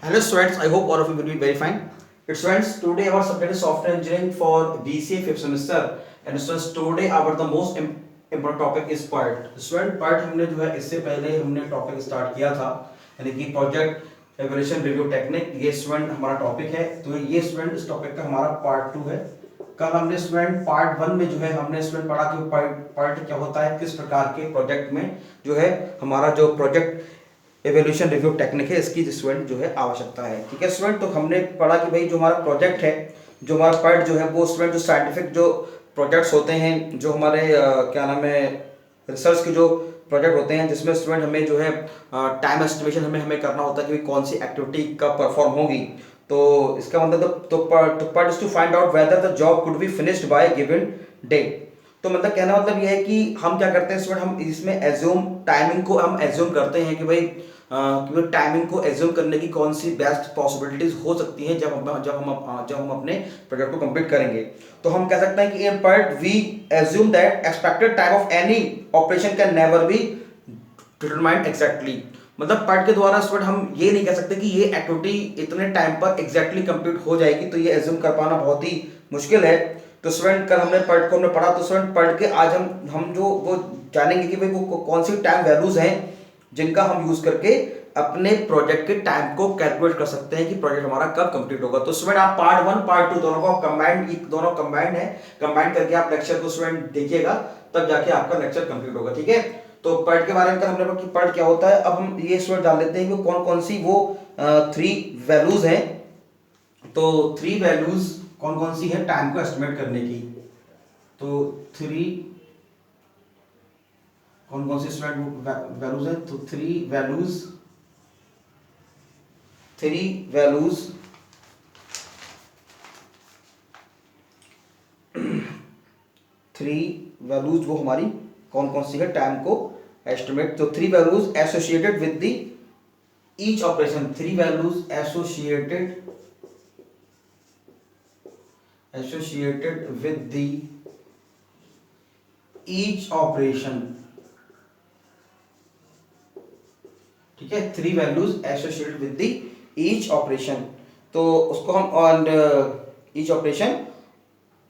Hello students, I hope all of you will be very fine. Students, today our subject is software engineering for BCA 5th semester and students today our the most important topic is PERT. Student PERT हमने जो है इससे पहले हमने topic start किया था यानी कि प्रोजेक्ट एवल्यूशन रिव्यू टेक्निक। ये स्टूडेंट हमारा टॉपिक है, तो ये स्टूडेंट इस टॉपिक का हमारा पार्ट 2 है। कल हमने स्टूडेंट पार्ट 1 में जो है हमने स्टूडेंट पढ़ा कि पार्ट क्या होता है, किस प्रकार के प्रोजेक्ट में जो है हमारा जो प्रोजेक्ट एवोल्यूशन रिव्यू टेक्निक है इसकी स्टूडेंट जो है आवश्यकता है। ठीक है स्टूडेंट, तो हमने पढ़ा कि भाई जो हमारा प्रोजेक्ट है, जो हमारा पार्ट जो है वो स्टूडेंट जो साइंटिफिक जो प्रोजेक्ट्स होते हैं, जो हमारे क्या नाम है रिसर्च के जो प्रोजेक्ट होते हैं, जिसमें स्टूडेंट हमें जो है टाइम एस्टिमेशन हमें हमें करना होता है कि कौन सी एक्टिविटी कब परफॉर्म होगी। तो इसका मतलब तो part is to find out whether the job could be finished by given day. तो मतलब कहना मतलब ये है कि हम क्या करते हैं स्टूडेंट, हम इसमें एज्यूम टाइमिंग को हम एज्यूम करते हैं कि भाई कि टाइमिंग को एज्यूम करने की कौन सी बेस्ट पॉसिबिलिटीज हो सकती हैं जब हम अपने प्रोजेक्ट को कंप्लीट करेंगे। तो हम कह सकते हैं कि in part we assume that expected time of any operation can never be determined exactly. मतलब पार्ट के द्वारा स्टूडेंट हम ये नहीं कह सकते कि ये एक्टिविटी इतने टाइम पर एग्जैक्टली कंप्लीट हो जाएगी, तो ये एज्यूम कर पाना बहुत ही मुश्किल है। तो स्टूडेंट कल हमने पार्ट को हमने पढ़ा, तो स्टूडेंट पढ़ के आज हम जो वो जानेंगे कि भाई वो कौन सी टाइम वैल्यूज हैं जिनका हम यूज करके अपने प्रोजेक्ट के टाइम को कैलकुलेट कर सकते हैं कि प्रोजेक्ट हमारा कब कंप्लीट होगा। तो स्टूडेंट आप पार्ट 1 पार्ट 2 दोनों को कंबाइंड है, कंबाइंड करके आप लेक्चर को स्टूडेंट देखिएगा, तब जाके आपका लेक्चर कंप्लीट होगा। ठीक है, तो पार्ट के बारे में हमने पढ़ा कि पार्ट क्या होता है। अब हम ये स्टूडेंट जान लेते हैं कि कौन कौन सी वो 3 वैल्यूज हैं। तो 3 वैल्यूज कौन कौन सी है टाइम को एस्टिमेट करने की। तो 3 कौन कौन सी स्टूडेंट वैल्यूज है, तो 3 वैल्यूज 3 वैल्यूज 3 वैल्यूज वो हमारी कौन कौन सी है टाइम को एस्टिमेट। तो 3 values associated with the each operation, 3 values associated with the each operation. ठीक है, 3 values associated with the each operation. तो उसको हम और ईच ऑपरेशन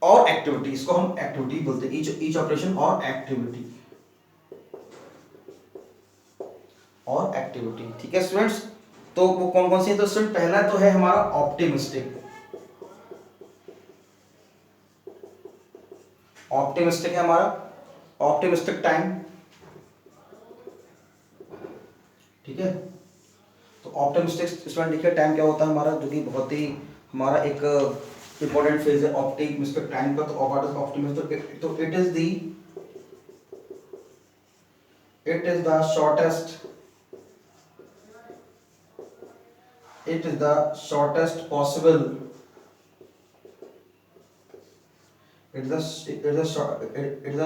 और एक्टिविटी, इसको हम एक्टिविटी बोलते हैं, ईच ऑपरेशन और एक्टिविटी। ठीक है स्टूडेंट्स, तो वो कौन कौन सी है। तो स्टूडेंट पहला तो है हमारा ऑप्टिमिस्टिक। ऑप्टिमिस्टिक है हमारा ऑप्टिमिस्टिक टाइम। ठीक है, तो ऑप्टिमिस्टिक स्टूडेंट देखिए टाइम क्या होता है हमारा, जो कि बहुत ही हमारा एक इंपॉर्टेंट फेज है ऑप्टिमिस्टिक टाइम का। तो ऑप्टिमिस्टिक तो it is the shortest possible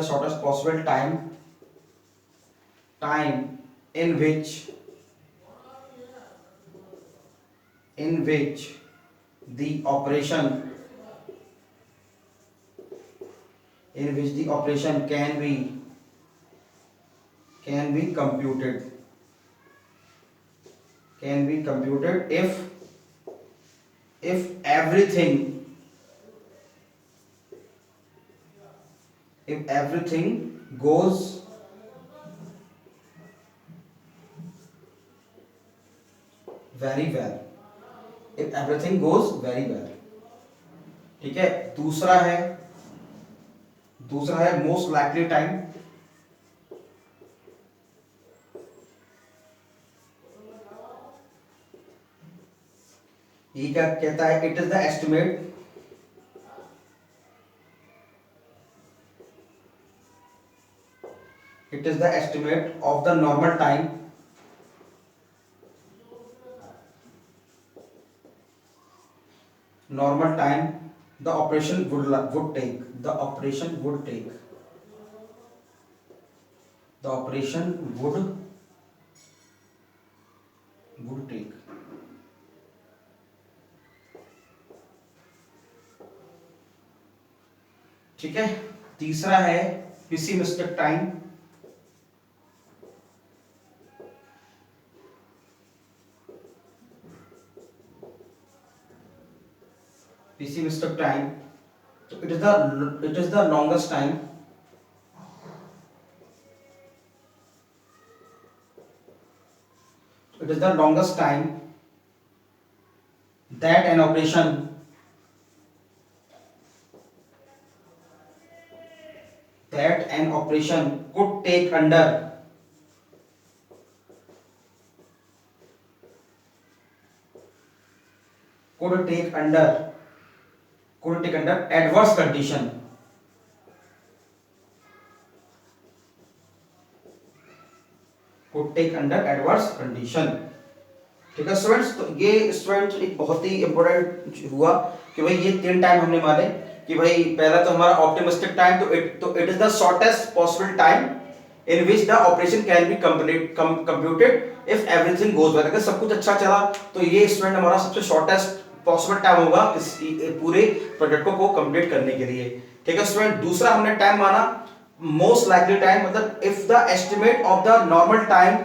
shortest possible time in which the operation can be computed if everything goes very well, ठीक है। दूसरा है मोस्ट लाइकली टाइम। ये क्या कहता है, it is the estimate of the normal time the operation would take the operation would take the operation would take। ठीक है, तीसरा है pessimistic time. pessimistic time, so it is the longest time it is the longest time that an operation could take under adverse condition. Could take under adverse condition. ठीक है students, तो ये students एक बहुत ही इंपॉर्टेंट हुआ कि भाई ये 3 टाइम हमने माने कि भाई पहला तो हमारा ऑप्टिमिस्टिक टाइम, तो it is the shortest possible time in which the operation can be computed if everything goes well. अगर सब कुछ अच्छा चला तो ये स्टूडेंट हमारा सबसे शॉर्टेस्ट पॉसिबल टाइम होगा इस पूरे प्रोजेक्ट को कंप्लीट करने के लिए। ठीक है स्टूडेंट, दूसरा हमने टाइम माना मोस्ट लाइकली टाइम, मतलब if the estimate of the normal time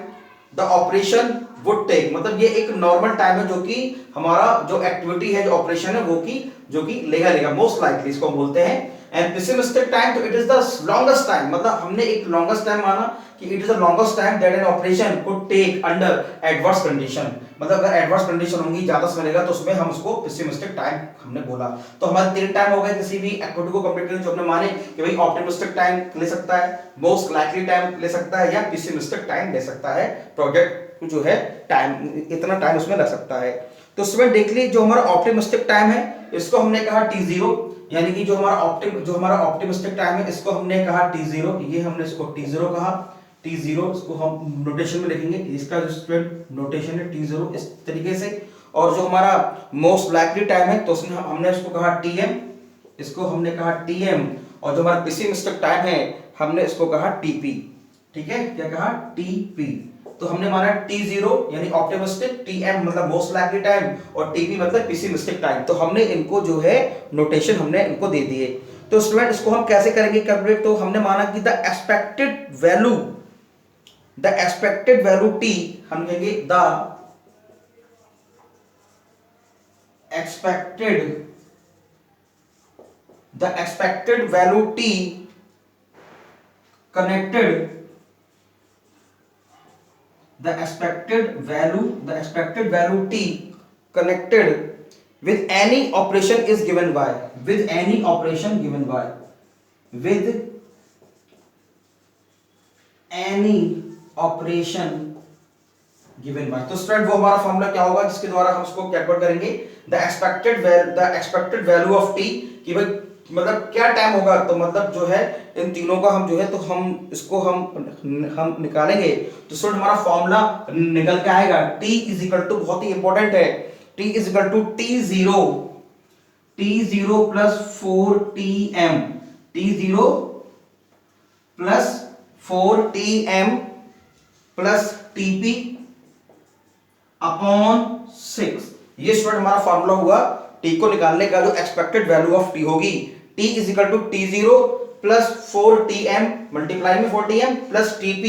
the operation would take, मतलब ये एक नॉर्मल टाइम है जो कि हमारा जो एक्टिविटी है, जो ऑपरेशन है वो की जो कि लेगा मोस्ट लाइकली इसको हम बोलते हैं। एंड पेसिमिस्टिक टाइम, तो it is the longest time, मतलब हमने एक लॉन्गेस्ट टाइम माना कि it is the longest time that an operation could take under adverse condition, मतलब अगर एडवर्स कंडीशन होंगी, ज्यादा समय लेगा तो उसमें हम उसको पेसिमिस्टिक टाइम हमने बोला। तो हमारे 3 टाइम हो गए किसी भी एक्टिविटी को कंप्लीट करने जो हमने माने कि भाई ऑप्टिमिस्टिक टाइम ले सकता है, मोस्ट लाइकली टाइम ले सकता है, या पेसिमिस्टिक टाइम ले सकता है। प्रोजेक्ट जो है टाइम, इतना टाइम उसमें लग सकता है। तो उसमें देख ली जो हमारा ऑप्टिमिस्टिक टाइम है इसको हमने कहा T0, यानी कि जो हमारा ऑप्टिमिस्टिक टाइम है इसको हमने कहा T0, ये हमने इसको T0 कहा। T0 इसको हम नोटेशन में लिखेंगे, इसका जो स्टूडेंट नोटेशन है T0 इस तरीके से। और जो हमारा मोस्ट लाइकली टाइम है तो उसमें हमने इसको कहा Tm, इसको हमने कहा Tm। और जो हमारा पेसिमिस्टिक टाइम है हमने इसको कहा Tp। ठीक है, क्या कहा? Tp। तो हमने माना T0 यानी ऑप्टिमिस्टिक, Tm मतलब मोस्ट लाइकली टाइम, और Tp मतलब पेसिमिस्टिक टाइम। तो हमने इनको जो है नोटेशन हमने इनको दे दिए। तो स्टूडेंट इसको हम कैसे करेंगे कैलकुलेट? तो हमने माना कि द एक्सपेक्टेड वैल्यू T, हम कहेंगे the expected value T connected the expected value T connected with any operation is given by with any operation given by तो स्टूडेंट वो हमारा फॉर्मूला क्या होगा जिसके द्वारा हम उसको कैलकुलेट करेंगे? The expected value of T, कि भाई मतलब क्या टाइम होगा, तो मतलब जो है इन तीनों का हम जो है तो हम इसको हम निकालेंगे। तो स्टूडेंट हमारा फॉर्मूला निकल के आएगा T इज इक्वल टू, बहुत ही इंपॉर्टेंट है, T is equal to T0 plus 4Tm, T0 plus 4Tm plus Tp upon 6। ये स्टूडेंट हमारा फॉर्मूला हुआ T को निकालने का, जो एक्सपेक्टेड वैल्यू ऑफ T होगी। T is equal to T0 plus 4Tm multiply में 4Tm प्लस Tp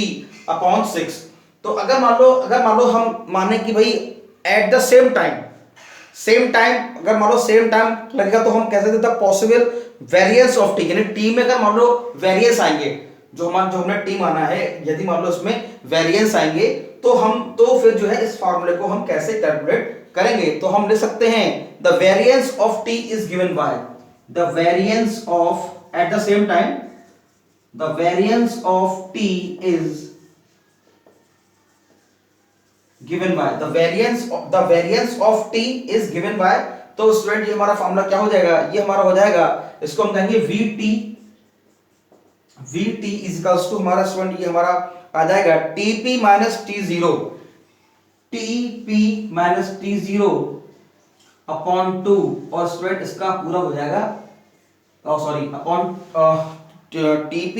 अपॉन 6। तो अगर मान लो हम माने कि भाई एट द सेम टाइम अगर मान लो सेम टाइम लगेगा तो हम कैसे देते पॉसिबल वेरिएंस ऑफ T, यानी T में अगर मान लो वेरिएंस आएंगे, जो हमने T माना है, यदि मान लो उसमें वेरिएंस आएंगे तो फिर जो है इस फार्मूले को हम कैसे कैलकुलेट करेंगे? तो हम ले सकते हैं the variance of T is given by the variance of at the same time, the variance of T is given by the variance of T is given by. तो स्टूडेंट ये हमारा फार्मूला क्या हो जाएगा? ये हमारा हो जाएगा, इसको हम कहेंगे VT इज इक्वल्स टू हमारा स्टूडेंट ये हमारा आ जाएगा TP माइनस T0 अपॉन 2, और स्टूडेंट इसका पूरा हो जाएगा upon TP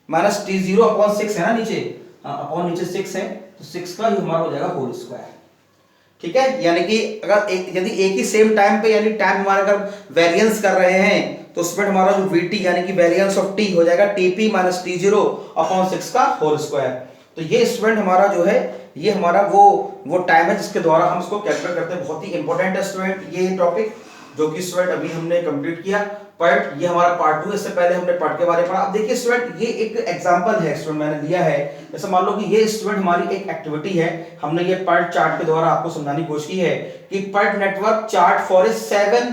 minus T0 upon 6 है ना नीचे, अपॉन नीचे 6 है, तो 6 का ये हमारा हो जाएगा होल स्क्वायर। ठीक है, यानी कि अगर यदि एक ही सेम टाइम पे, यानी टाइम हमारा अगर वेरिएंस कर रहे हैं तो उसमें हमारा जो VT यानी कि वेरिएंस ऑफ T हो जाएगा TP माइनस T0 अपॉन 6 का होल स्क्वायर। तो ये स्टूडेंट हमारा जो है ये हमारा वो टाइम है जिसके द्वारा हम इसको कैलकुलेट करते हैं। बहुत ही इंपॉर्टेंट है स्टूडेंट ये टॉपिक। जो कि स्टूडेंट अभी हमने कंप्लीट किया पार्ट, ये हमारा पार्ट 2। इससे पहले हमने पार्ट के बारे में पढ़ा। अब देखिए स्टूडेंट, ये एक एग्जांपल है स्टूडेंट मैंने लिया है। जैसे मान लो कि ये स्टूडेंट हमारी एक एक्टिविटी है, हमने ये पार्ट चार्ट के द्वारा आपको समझाने की कोशिश की है कि part network chart for a 7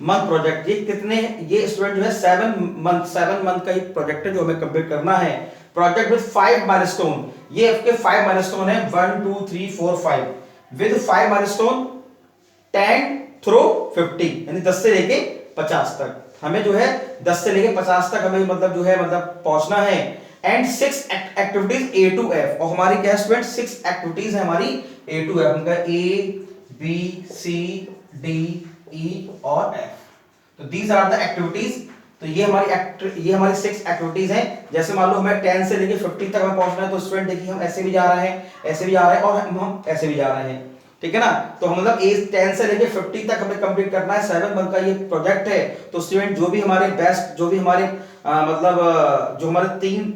month project. ये कितने, ये स्टूडेंट जो है 7 मंथ का ये प्रोजेक्ट है जो हमें कंप्लीट करना है। प्रोजेक्ट विद 5 माइलस्टोन, ये आपके 5 माइलस्टोन है, 1 2 3 4 5 विद 5 माइलस्टोन 10 थ्रू 50, यानी 10 से लेके 50 तक हमें जो है 10 से लेके 50 तक हमें मतलब जो है मतलब पहुंचना है। And 6 activities A to F, और हमारी क्या स्टूडेंट 6 एक्टिविटीज है हमारी A to F, उनका A B C D E और F। तो दीज आर द एक्टिविटीज। तो ये हमारी 6 एक्टिविटीज हैं। जैसे मान लो हमें 10 से लेके 50 तक हमें पहुंचना है, तो स्टूडेंट देखिए हम ऐसे भी जा रहे हैं, ऐसे भी जा रहे हैं और हम ऐसे भी जा रहे हैं, ठीक है ना। तो हम मतलब 10 से लेके 50 तक हमें कंप्लीट करना है, 7 मंथ का ये प्रोजेक्ट है। तो स्टूडेंट जो भी हमारे बेस्ट, जो भी हमारे मतलब जो हमारे 3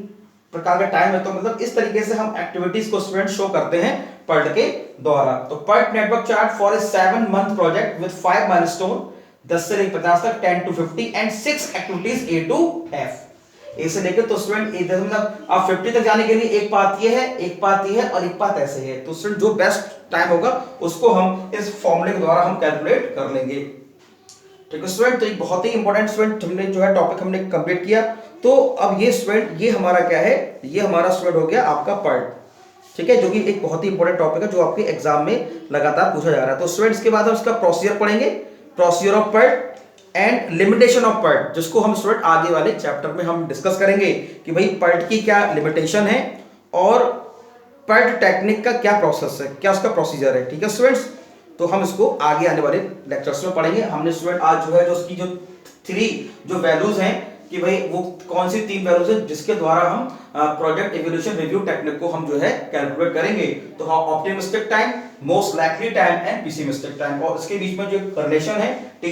प्रकार का टाइम है, तो मतलब इस तरीके से हम एक्टिविटीज को स्टूडेंट शो करते हैं PERT के द्वारा। तो PERT network chart for a 7 month project with 5 milestone, 10 से लेकर 50 तक, 10 to 50 and 6 activities A to F। ए से लेकर तो स्टूडेंट मतलब आप 50 तक जाने के लिए एक पाथ ये है, एक पाथ ये है और एक पाथ ऐसे है। तो स्टूडेंट जो बेस्ट टाइम होगा उसको हम इस फॉर्मूले के द्वारा हम कैलकुलेट कर लेंगे, ठीक है स्टूडेंट। तो एक बहुत ही इंपॉर्टेंट स्टूडेंट हमने जो है टॉपिक हमने कंप्लीट किया। तो अब ये स्टूडेंट, ये हमारा क्या है, ये हमारा स्टूडेंट हो गया आपका PERT, ठीक है, जो कि एक बहुत ही इंपॉर्टेंट टॉपिक है जो आपके एग्जाम में लगातार पूछा जा रहा है। तो स्टूडेंट इसके बाद हम इसका प्रोसीजर पढ़ेंगे, procedure of PERT and limitation of PERT, जिसको हम स्टूडेंट आगे वाले चैप्टर में हम डिस्कस करेंगे कि भाई PERT की क्या लिमिटेशन है और PERT टेक्निक का क्या प्रोसेस है, क्या उसका प्रोसीजर है, ठीक है स्टूडेंट्स। तो हम इसको आगे आने वाले लेक्चर्स में पढ़ेंगे। हमने स्टूडेंट आज जो है जो उसकी जो 3 जो वैल्यूज हैं कि भाई वो कौन सी 3 वैल्यूज है जिसके द्वारा हम प्रोजेक्ट इवोल्यूशन रिव्यू टेक्निक को हम जो है कैलकुलेट करेंगे। तो हाँ, optimistic time, most likely time and pessimistic time, और इसके बीच में जो रिलेशन है T =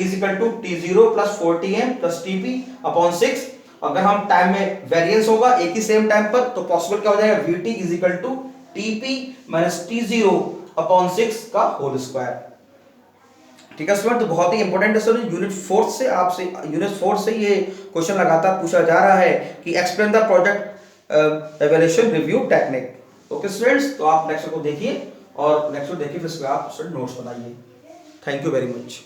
T0 + 4Tm + TP/6। अगर हम टाइम में वेरिएंस होगा एक ही सेम टाइम पर, तो पॉसिबल क्या हो जाएगा, Vt = TP - T0/6 का होल स्क्वायर, ठीक है स्टूडेंट। तो बहुत ही इंपॉर्टेंट है स्टूडेंट, यूनिट 4 से ये क्वेश्चन लगातार पूछा जा रहा है कि explain the project evaluation review technique. Okay students, तो आप लेक्चर को देखिए और लेक्चर देखिए फिर इसके आप स्टूडेंट नोट्स बनाइए। Thank you very much.